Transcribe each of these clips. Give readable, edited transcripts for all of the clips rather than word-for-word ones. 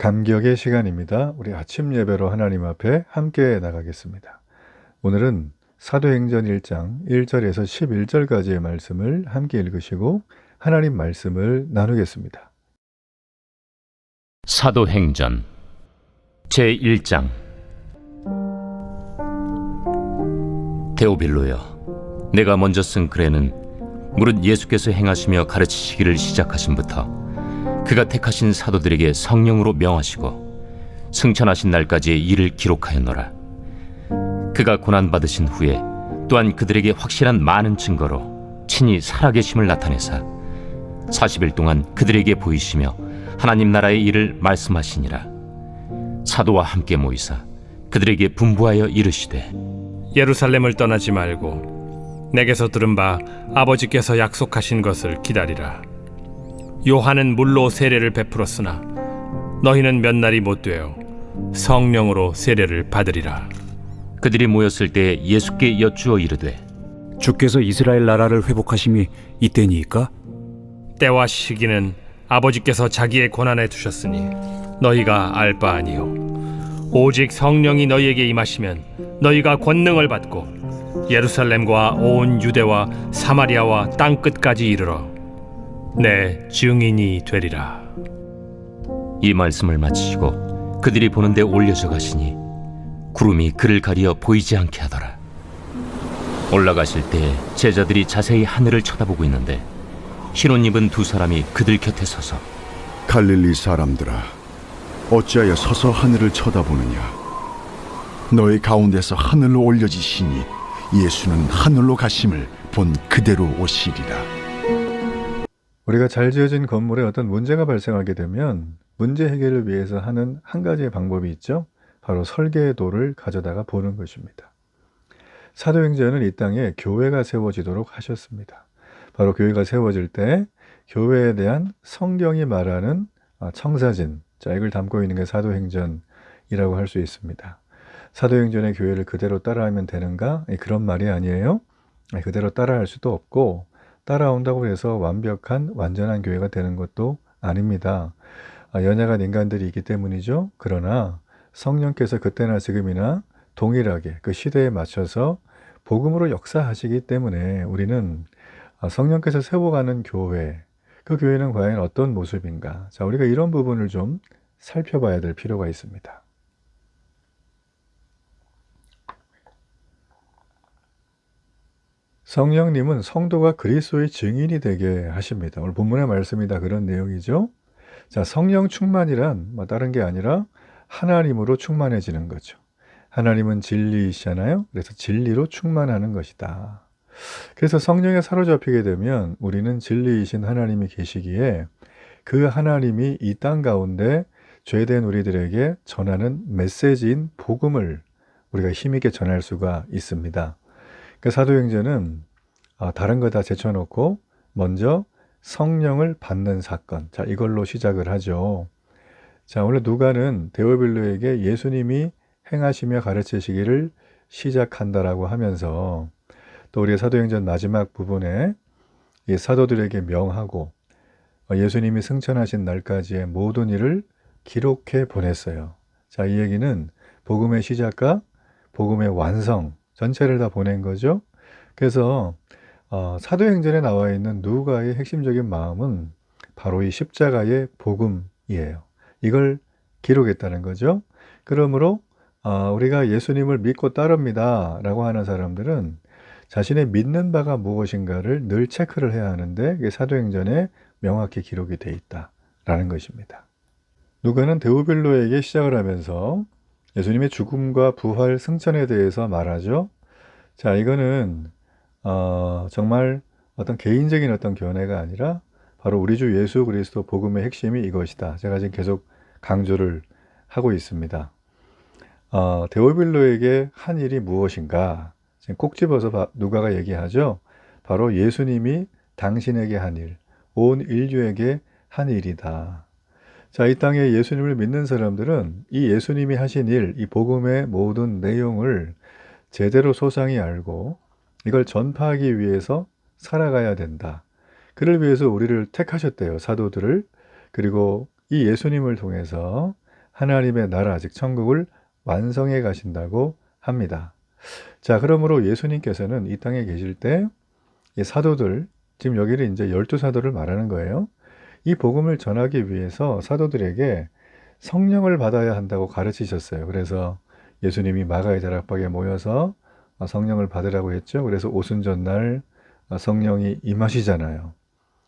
감격의 시간입니다. 우리 아침 예배로 하나님 앞에 함께 나가겠습니다. 오늘은 사도행전 1장 1절에서 11절까지의 말씀을 함께 읽으시고 하나님 말씀을 나누겠습니다. 사도행전 제1장. 데오빌로여, 내가 먼저 쓴 글에는 무릇 예수께서 행하시며 가르치시기를 시작하심부터 그가 택하신 사도들에게 성령으로 명하시고 승천하신 날까지의 일을 기록하였노라. 그가 고난받으신 후에 또한 그들에게 확실한 많은 증거로 친히 살아계심을 나타내사 40일 동안 그들에게 보이시며 하나님 나라의 일을 말씀하시니라. 사도와 함께 모이사 그들에게 분부하여 이르시되, 예루살렘을 떠나지 말고 내게서 들은 바 아버지께서 약속하신 것을 기다리라. 요한은 물로 세례를 베풀었으나 너희는 몇 날이 못 되어 성령으로 세례를 받으리라. 그들이 모였을 때 예수께 여쭈어 이르되, 주께서 이스라엘 나라를 회복하심이 이때니이까? 때와 시기는 아버지께서 자기의 권한에 두셨으니 너희가 알 바 아니요, 오직 성령이 너희에게 임하시면 너희가 권능을 받고 예루살렘과 온 유대와 사마리아와 땅끝까지 이르러 내 증인이 되리라. 이 말씀을 마치시고 그들이 보는데 올려져 가시니 구름이 그를 가리어 보이지 않게 하더라. 올라가실 때 제자들이 자세히 하늘을 쳐다보고 있는데 흰옷 입은 두 사람이 그들 곁에 서서, 갈릴리 사람들아, 어찌하여 서서 하늘을 쳐다보느냐? 너희 가운데서 하늘로 올려지시니 예수는 하늘로 가심을 본 그대로 오시리라. 우리가 잘 지어진 건물에 어떤 문제가 발생하게 되면 문제 해결을 위해서 하는 한 가지의 방법이 있죠. 바로 설계도를 가져다가 보는 것입니다. 사도행전은 이 땅에 교회가 세워지도록 하셨습니다. 바로 교회가 세워질 때 교회에 대한 성경이 말하는 청사진, 이걸 담고 있는 게 사도행전이라고 할 수 있습니다. 사도행전의 교회를 그대로 따라하면 되는가? 그런 말이 아니에요. 그대로 따라할 수도 없고 따라온다고 해서 완벽한 완전한 교회가 되는 것도 아닙니다. 연약한 인간들이 있기 때문이죠. 그러나 성령께서 그때나 지금이나 동일하게 그 시대에 맞춰서 복음으로 역사하시기 때문에 우리는 성령께서 세워가는 교회, 그 교회는 과연 어떤 모습인가? 우리가 이런 부분을 좀 살펴봐야 될 필요가 있습니다. 성령님은 성도가 그리스도의 증인이 되게 하십니다. 오늘 본문의 말씀이 다 그런 내용이죠. 성령 충만이란 다른 게 아니라 하나님으로 충만해지는 거죠. 하나님은 진리이시잖아요. 그래서 진리로 충만하는 것이다. 그래서 성령에 사로잡히게 되면 우리는 진리이신 하나님이 계시기에 그 하나님이 이 땅 가운데 죄된 우리들에게 전하는 메시지인 복음을 우리가 힘있게 전할 수가 있습니다. 사도행전은 다른 거 다 제쳐놓고 먼저 성령을 받는 사건, 이걸로 시작을 하죠. 오늘 누가는 데오빌로에게 예수님이 행하시며 가르치시기를 시작한다라고 하면서 또 우리가 사도행전 마지막 부분에 이 사도들에게 명하고 예수님이 승천하신 날까지의 모든 일을 기록해 보냈어요. 이 얘기는 복음의 시작과 복음의 완성 전체를 다 보낸 거죠. 그래서 사도행전에 나와 있는 누가의 핵심적인 마음은 바로 이 십자가의 복음이에요. 이걸 기록했다는 거죠. 그러므로 우리가 예수님을 믿고 따릅니다 라고 하는 사람들은 자신의 믿는 바가 무엇인가를 늘 체크를 해야 하는데 이게 사도행전에 명확히 기록이 돼 있다라는 것입니다. 누가는 데오빌로에게 시작을 하면서 예수님의 죽음과 부활, 승천에 대해서 말하죠. 이거는 정말 어떤 개인적인 어떤 견해가 아니라 바로 우리 주 예수 그리스도 복음의 핵심이 이것이다. 제가 지금 계속 강조를 하고 있습니다. 데오빌로에게 한 일이 무엇인가? 지금 꼭 집어서 누가가 얘기하죠. 바로 예수님이 당신에게 한 일, 온 인류에게 한 일이다. 이 땅에 예수님을 믿는 사람들은 이 예수님이 하신 일, 이 복음의 모든 내용을 제대로 소상히 알고 이걸 전파하기 위해서 살아가야 된다. 그를 위해서 우리를 택하셨대요. 사도들을. 그리고 이 예수님을 통해서 하나님의 나라, 즉 천국을 완성해 가신다고 합니다. 자, 그러므로 예수님께서는 이 땅에 계실 때 이 사도들, 지금 여기는 이제 12사도를 말하는 거예요. 이 복음을 전하기 위해서 사도들에게 성령을 받아야 한다고 가르치셨어요. 그래서 예수님이 마가의 다락방에 모여서 성령을 받으라고 했죠. 그래서 오순절날 성령이 임하시잖아요.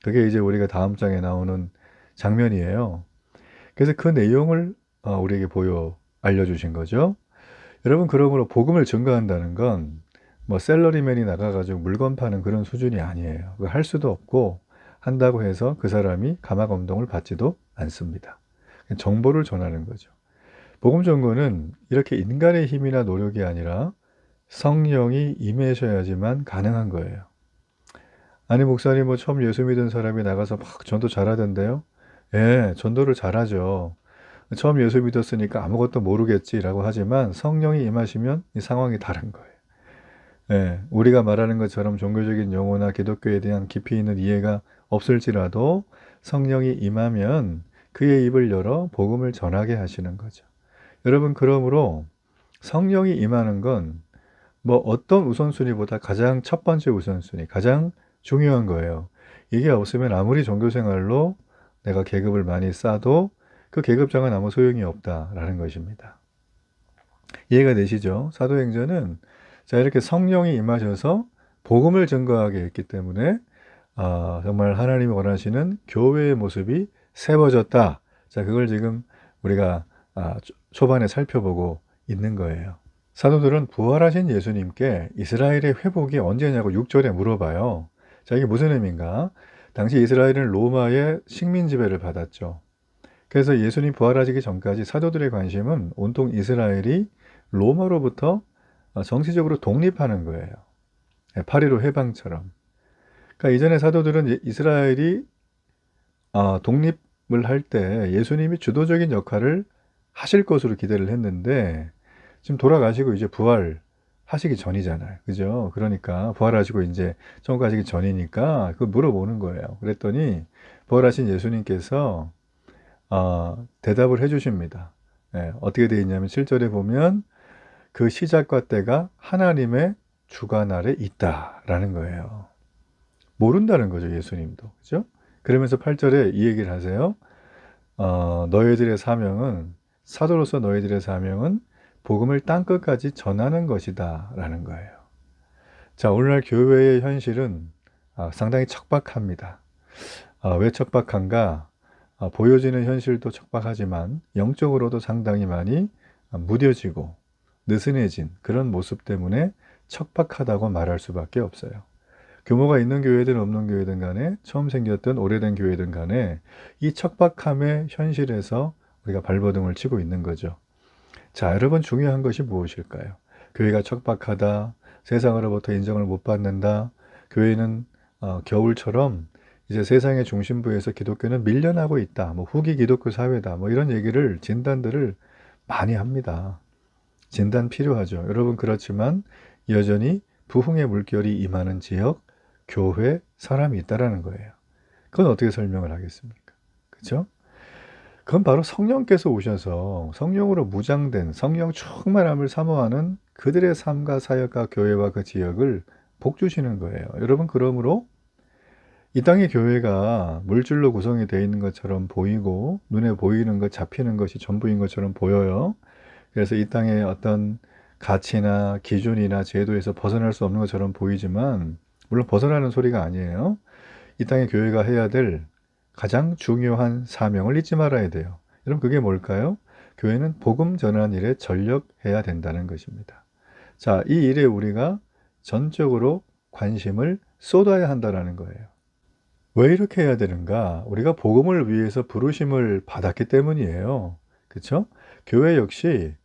그게 이제 우리가 다음 장에 나오는 장면이에요. 그래서 그 내용을 우리에게 알려주신 거죠. 여러분, 그러므로 복음을 증거한다는 건 뭐 셀러리맨이 나가가지고 물건 파는 그런 수준이 아니에요. 그거 할 수도 없고, 한다고 해서 그 사람이 가마감동을 받지도 않습니다. 정보를 전하는 거죠. 복음 전거는 이렇게 인간의 힘이나 노력이 아니라 성령이 임하셔야지만 가능한 거예요. 아니, 목사님, 뭐 처음 예수 믿은 사람이 나가서 막 전도 잘하던데요? 예, 전도를 잘하죠. 처음 예수 믿었으니까 아무것도 모르겠지라고 하지만 성령이 임하시면 이 상황이 다른 거예요. 예, 우리가 말하는 것처럼 종교적인 용어나 기독교에 대한 깊이 있는 이해가 없을지라도 성령이 임하면 그의 입을 열어 복음을 전하게 하시는 거죠. 여러분, 그러므로 성령이 임하는 건 뭐 어떤 우선순위보다 가장 첫 번째 우선순위, 가장 중요한 거예요. 이게 없으면 아무리 종교생활로 내가 계급을 많이 쌓아도 그 계급장은 아무 소용이 없다라는 것입니다. 이해가 되시죠? 사도행전은 자, 이렇게 성령이 임하셔서 복음을 증거하게 했기 때문에 정말 하나님이 원하시는 교회의 모습이 세워졌다. 자, 그걸 지금 우리가 초반에 살펴보고 있는 거예요. 사도들은 부활하신 예수님께 이스라엘의 회복이 언제냐고 6절에 물어봐요. 자, 이게 무슨 의미인가? 당시 이스라엘은 로마의 식민 지배를 받았죠. 그래서 예수님 부활하시기 전까지 사도들의 관심은 온통 이스라엘이 로마로부터 정치적으로 독립하는 거예요. 8.15 해방처럼. 그러니까 이전에 사도들은 이스라엘이 독립을 할 때 예수님이 주도적인 역할을 하실 것으로 기대를 했는데 지금 돌아가시고 이제 부활하시기 전이잖아요. 그죠? 그러니까 부활하시고 이제 천국 가시기 전이니까 그걸 물어보는 거예요. 그랬더니 부활하신 예수님께서 대답을 해주십니다. 어떻게 되어 있냐면 7절에 보면 그 시작과 때가 하나님의 주관 아래 있다라는 거예요. 모른다는 거죠, 예수님도. 그죠? 그러면서 8절에 이 얘기를 하세요. 너희들의 사명은, 사도로서 너희들의 사명은 복음을 땅끝까지 전하는 것이다 라는 거예요. 자, 오늘날 교회의 현실은 상당히 척박합니다. 왜 척박한가? 보여지는 현실도 척박하지만 영적으로도 상당히 많이 무뎌지고 느슨해진 그런 모습 때문에 척박하다고 말할 수밖에 없어요. 규모가 있는 교회든 없는 교회든 간에, 처음 생겼든 오래된 교회든 간에 이 척박함의 현실에서 우리가 발버둥을 치고 있는 거죠. 자, 여러분, 중요한 것이 무엇일까요? 교회가 척박하다, 세상으로부터 인정을 못 받는다, 교회는 겨울처럼 이제 세상의 중심부에서 기독교는 밀려나고 있다, 뭐 후기 기독교 사회다, 뭐 이런 얘기를, 진단들을 많이 합니다. 진단 필요하죠. 여러분, 그렇지만 여전히 부흥의 물결이 임하는 지역, 교회, 사람이 있다라는 거예요. 그건 어떻게 설명을 하겠습니까? 그렇죠? 그건 바로 성령께서 오셔서 성령으로 무장된 성령 충만함을 사모하는 그들의 삶과 사역과 교회와 그 지역을 복 주시는 거예요. 여러분, 그러므로 이 땅의 교회가 물질로 구성이 되어 있는 것처럼 보이고 눈에 보이는 것, 잡히는 것이 전부인 것처럼 보여요. 그래서 이 땅의 어떤 가치나 기준이나 제도에서 벗어날 수 없는 것처럼 보이지만, 물론 벗어나는 소리가 아니에요. 이 땅의 교회가 해야 될 가장 중요한 사명을 잊지 말아야 돼요. 여러분, 그게 뭘까요? 교회는 복음 전하는 일에 전력해야 된다는 것입니다. 자, 이 일에 우리가 전적으로 관심을 쏟아야 한다는 거예요. 왜 이렇게 해야 되는가? 우리가 복음을 위해서 부르심을 받았기 때문이에요. 그렇죠? 교회 역시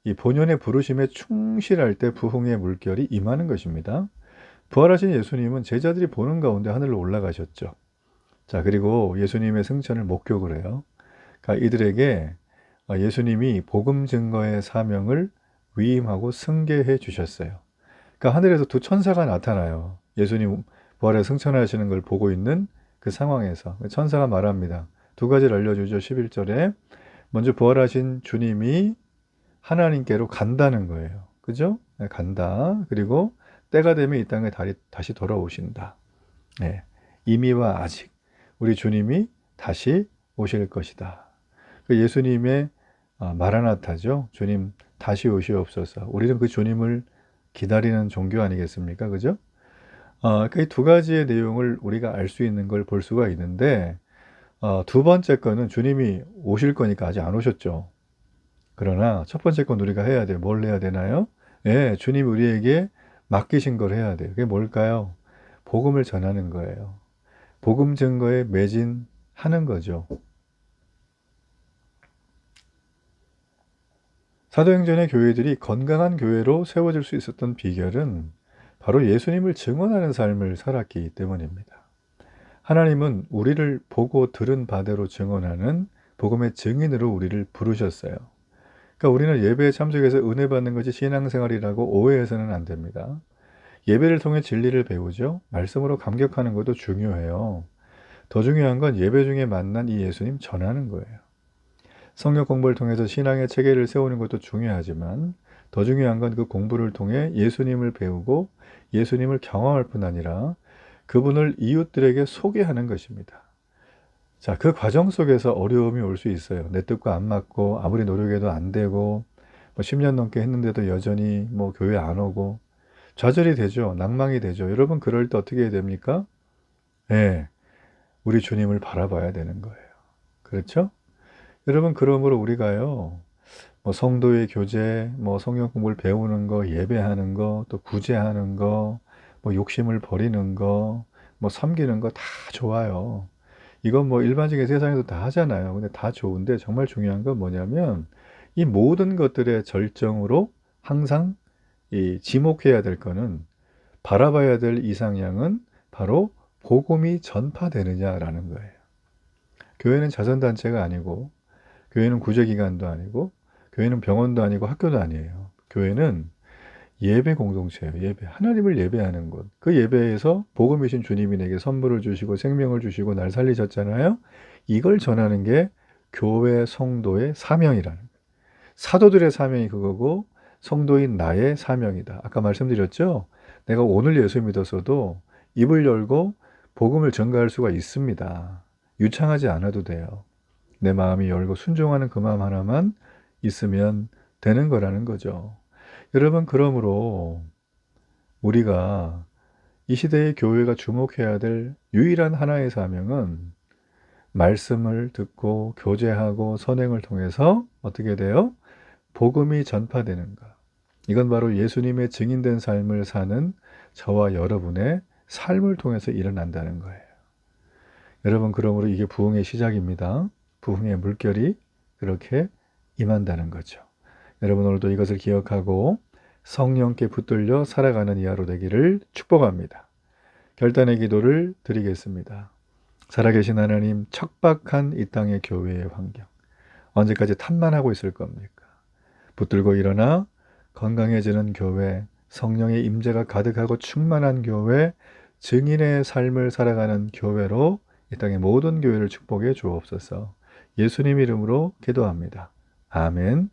이 본연의 부르심에 충실할 때 부흥의 물결이 임하는 것입니다. 부활하신 예수님은 제자들이 보는 가운데 하늘로 올라가셨죠. 자, 그리고 예수님의 승천을 목격을 해요. 그러니까 이들에게 예수님이 복음 증거의 사명을 위임하고 승계해 주셨어요. 그러니까 하늘에서 두 천사가 나타나요. 예수님 부활에 승천하시는 걸 보고 있는 그 상황에서 천사가 말합니다. 두 가지를 알려주죠. 11절에 먼저 부활하신 주님이 하나님께로 간다는 거예요. 그죠? 네, 간다. 그리고 때가 되면 이 땅에 다시 돌아오신다. 네, 이미와 아직 우리 주님이 다시 오실 것이다. 그 예수님의 마라나타죠. 주님 다시 오시옵소서. 우리는 그 주님을 기다리는 종교 아니겠습니까? 그죠? 그 두 가지의 내용을 우리가 알 수 있는 걸 볼 수가 있는데, 두 번째 거는 주님이 오실 거니까 아직 안 오셨죠. 그러나 첫 번째 건 우리가 해야 돼요. 뭘 해야 되나요? 예, 주님이 우리에게 맡기신 걸 해야 돼요. 그게 뭘까요? 복음을 전하는 거예요. 복음 증거에 매진하는 거죠. 사도행전의 교회들이 건강한 교회로 세워질 수 있었던 비결은 바로 예수님을 증언하는 삶을 살았기 때문입니다. 하나님은 우리를 보고 들은 바대로 증언하는 복음의 증인으로 우리를 부르셨어요. 그러니까 우리는 예배에 참석해서 은혜 받는 것이 신앙생활이라고 오해해서는 안 됩니다. 예배를 통해 진리를 배우죠. 말씀으로 감격하는 것도 중요해요. 더 중요한 건 예배 중에 만난 이 예수님 전하는 거예요. 성경 공부를 통해서 신앙의 체계를 세우는 것도 중요하지만 더 중요한 건 그 공부를 통해 예수님을 배우고 예수님을 경험할 뿐 아니라 그분을 이웃들에게 소개하는 것입니다. 자, 그 과정 속에서 어려움이 올 수 있어요. 내 뜻과 안 맞고 아무리 노력해도 안 되고 10년 넘게 했는데도 여전히 교회 안 오고 좌절이 되죠. 낭망이 되죠. 여러분 그럴 때 어떻게 해야 됩니까? 네, 우리 주님을 바라봐야 되는 거예요. 그렇죠? 여러분 그러므로 우리가요. 성도의 교제, 성경 공부를 배우는 거, 예배하는 거, 또 구제하는 거, 욕심을 버리는 거, 섬기는 거 다 좋아요. 이건 일반적인 세상에서 다 하잖아요. 근데 다 좋은데 정말 중요한 건 뭐냐면 이 모든 것들의 절정으로 항상 지목해야 될 거는 바라봐야 될 이상향은 바로 복음이 전파되느냐라는 거예요. 교회는 자선단체가 아니고 교회는 구제기관도 아니고 교회는 병원도 아니고 학교도 아니에요. 교회는 예배 공동체예요. 예배. 하나님을 예배하는 곳. 그 예배에서 복음이신 주님이 내게 선물을 주시고 생명을 주시고 날 살리셨잖아요. 이걸 전하는 게 교회 성도의 사명이라는 거예요. 사도들의 사명이 그거고 성도인 나의 사명이다. 아까 말씀드렸죠? 내가 오늘 예수 믿었어도 입을 열고 복음을 전가할 수가 있습니다. 유창하지 않아도 돼요. 내 마음이 열고 순종하는 그 마음 하나만 있으면 되는 거라는 거죠. 여러분 그러므로 우리가 이 시대의 교회가 주목해야 될 유일한 하나의 사명은 말씀을 듣고 교제하고 선행을 통해서 어떻게 돼요? 복음이 전파되는 것. 이건 바로 예수님의 증인된 삶을 사는 저와 여러분의 삶을 통해서 일어난다는 거예요. 여러분 그러므로 이게 부흥의 시작입니다. 부흥의 물결이 그렇게 임한다는 거죠. 여러분 오늘도 이것을 기억하고 성령께 붙들려 살아가는 이하로 되기를 축복합니다. 결단의 기도를 드리겠습니다. 살아계신 하나님, 척박한 이 땅의 교회의 환경 언제까지 탐만하고 있을 겁니까? 붙들고 일어나 건강해지는 교회, 성령의 임재가 가득하고 충만한 교회, 증인의 삶을 살아가는 교회로 이 땅의 모든 교회를 축복해 주옵소서. 예수님 이름으로 기도합니다. 아멘.